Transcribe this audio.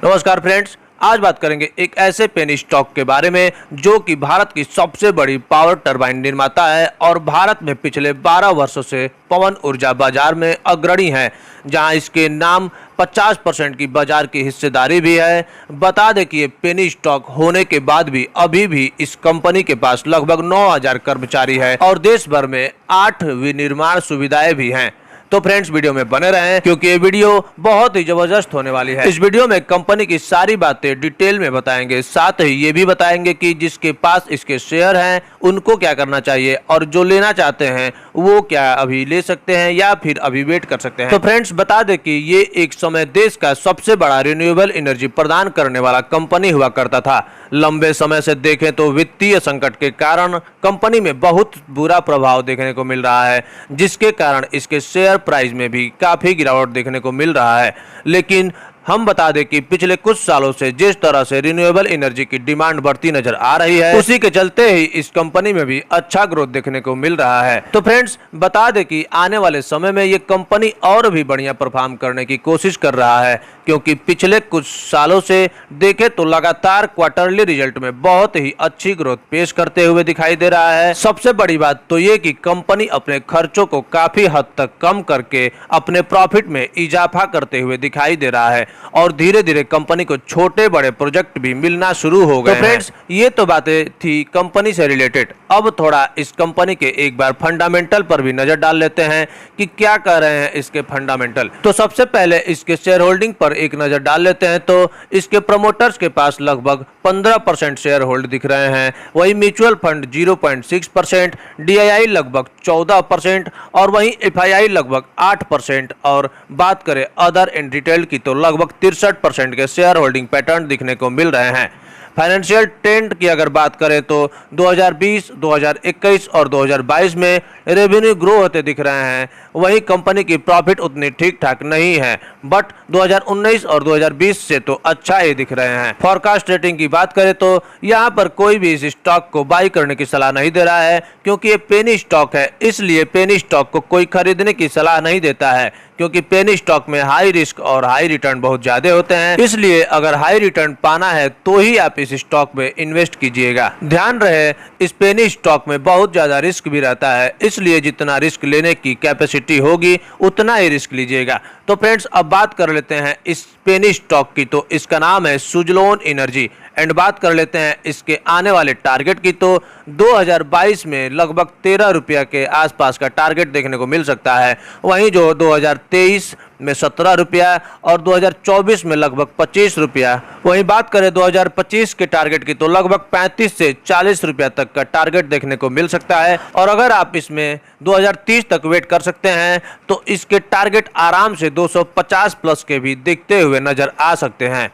नमस्कार फ्रेंड्स, आज बात करेंगे एक ऐसे पेनी स्टॉक के बारे में जो कि भारत की सबसे बड़ी पावर टरबाइन निर्माता है और भारत में पिछले 12 वर्षों से पवन ऊर्जा बाजार में अग्रणी है, जहां इसके नाम 50% की बाजार की हिस्सेदारी भी है। बता दें कि ये पेनी स्टॉक होने के बाद भी अभी भी इस कंपनी के पास लगभग 9000 कर्मचारी है और देश भर में 8 विनिर्माण सुविधाएं भी हैं। तो फ्रेंड्स, वीडियो में बने रहें क्योंकि ये वीडियो बहुत ही जबरदस्त होने वाली है। इस वीडियो में कंपनी की सारी बातें डिटेल में बताएंगे, साथ ही ये भी बताएंगे कि जिसके पास इसके शेयर हैं उनको क्या करना चाहिए और जो लेना चाहते हैं वो क्या अभी ले सकते हैं या फिर अभी वेट कर सकते हैं। तो फ्रेंड्स, बता दें कि ये एक समय देश का सबसे बड़ा रिन्यूएबल एनर्जी प्रदान करने वाला कंपनी हुआ करता था। लंबे समय से देखें तो वित्तीय संकट के कारण कंपनी में बहुत बुरा प्रभाव देखने को मिल रहा है, जिसके कारण इसके शेयर प्राइस में भी काफी गिरावट देखने को मिल रहा है। लेकिन हम बता दें कि पिछले कुछ सालों से जिस तरह से रिन्यूएबल एनर्जी की डिमांड बढ़ती नजर आ रही है, उसी के चलते ही इस कंपनी में भी अच्छा ग्रोथ देखने को मिल रहा है। तो फ्रेंड्स, बता दें कि आने वाले समय में ये कंपनी और भी बढ़िया परफॉर्म करने की कोशिश कर रहा है, क्योंकि पिछले कुछ सालों से देखें तो लगातार क्वार्टरली रिजल्ट में बहुत ही अच्छी ग्रोथ पेश करते हुए दिखाई दे रहा है। सबसे बड़ी बात तो ये कि कंपनी अपने खर्चों को काफी हद तक कम करके अपने प्रॉफिट में इजाफा करते हुए दिखाई दे रहा है और धीरे धीरे कंपनी को छोटे बड़े प्रोजेक्ट भी मिलना शुरू हो गए। तो फ्रेंड्स, ये तो बातें थी कंपनी से रिलेटेड। अब थोड़ा इस कंपनी के एक बार फंडामेंटल पर भी नजर डाल लेते हैं कि क्या कर रहे हैं इसके फंडामेंटल। तो सबसे पहले इसके शेयर होल्डिंग पर एक नजर डाल लेते हैं। तो इसके प्रमोटर्स के पास लगभग 15% शेयर होल्ड दिख रहे हैं, वही म्यूचुअल फंड 0.6%, डीआईआई लगभग 14% और वहीं एफआईआई लगभग 8%। और बात करें अदर एंड रिटेल की तो लगभग 63% के शेयर होल्डिंग पैटर्न दिखने को मिल रहे हैं। फाइनेंशियल ट्रेंड की अगर बात करें तो 2020, 2021 और 2022 में रेवेन्यू ग्रो होते दिख रहे हैं, वहीं कंपनी की प्रॉफिट उतनी ठीक ठाक नहीं है, बट 2019 और 2020 से तो अच्छा ही दिख रहे हैं। फॉरकास्ट रेटिंग की बात करें तो यहाँ पर कोई भी इस स्टॉक को बाई करने की सलाह नहीं दे रहा है, क्योंकि ये पेनी स्टॉक है, इसलिए पेनी स्टॉक को कोई खरीदने की सलाह नहीं देता है, क्योंकि पेनी स्टॉक में हाई रिस्क और हाई रिटर्न बहुत ज्यादा होते हैं। इसलिए अगर हाई रिटर्न पाना है तो ही आप इस स्टॉक में इन्वेस्ट कीजिएगा। ध्यान रहे, इस पेनी स्टॉक में बहुत ज्यादा रिस्क भी रहता है, इसलिए जितना रिस्क लेने की कैपेसिटी होगी उतना ही रिस्क लीजिएगा। तो फ्रेंड्स, अब बात कर लेते हैं इस पेनी स्टॉक की। तो इसका नाम है सुजलोन एनर्जी एंड बात कर लेते हैं इसके आने वाले टारगेट की। तो 2022 में लगभग 13 रुपया के आसपास का टारगेट देखने को मिल सकता है, वहीं जो 2023 में 17 रुपया और 2024 में लगभग 25 रुपया। वहीं बात करें 2025 के टारगेट की तो लगभग 35 से 40 रुपया तक का टारगेट देखने को मिल सकता है। और अगर आप इसमें 2030 तक वेट कर सकते हैं तो इसके टारगेट आराम से 250 प्लस के भी दिखते हुए नजर आ सकते हैं।